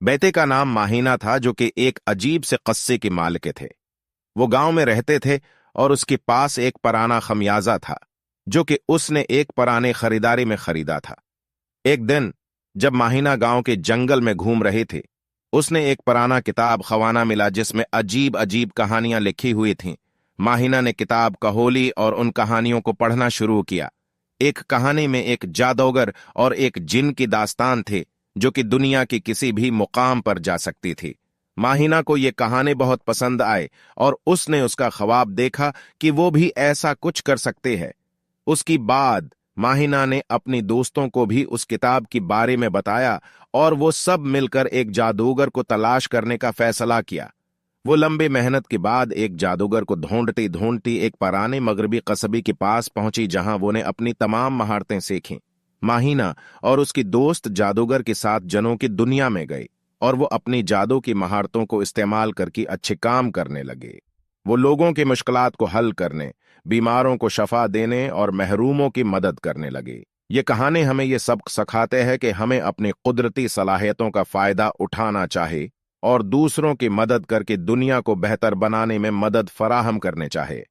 बेटे का नाम माहीना था, जो कि एक अजीब से कस्से के मालिक थे। वो गांव में रहते थे और उसके पास एक पराना खमियाजा था, जो कि उसने एक पराने खरीदारी में खरीदा था। एक दिन जब माहीना गांव के जंगल में घूम रहे थे, उसने एक पुराना किताब खवाना मिला जिसमें अजीब अजीब कहानियां लिखी हुई थीं। माहीना ने किताब कहोली और उन कहानियों को पढ़ना शुरू किया। एक कहानी में एक जादूगर और एक जिन की दास्तान थे, जो कि दुनिया की किसी भी मुकाम पर जा सकती थी। माहीना को ये कहानी बहुत पसंद आए और उसने उसका ख्वाब देखा कि वो भी ऐसा कुछ कर सकते हैं। उसकी बाद माहीना ने अपनी दोस्तों को भी उस किताब के बारे में बताया और वो सब मिलकर एक जादूगर को तलाश करने का फैसला किया। वो लंबे मेहनत के बाद एक जादूगर को ढूंढती ढूंढती एक पुराने मगरबी कस्बे के पास पहुंची, जहां वो ने अपनी तमाम महारतें सीखीं। माहीना और उसकी दोस्त जादूगर के साथ जनों की दुनिया में गए और वो अपनी जादू की महारतों को इस्तेमाल करके अच्छे काम करने लगे। वो लोगों की मुश्किलात को हल करने, बीमारों को शफा देने और महरूमों की मदद करने लगे। ये कहानी हमें ये सबक सिखाते हैं कि हमें अपनी कुदरती सलाहियतों का फायदा उठाना चाहिए और दूसरों की मदद करके दुनिया को बेहतर बनाने में मदद फराहम करने चाहिए।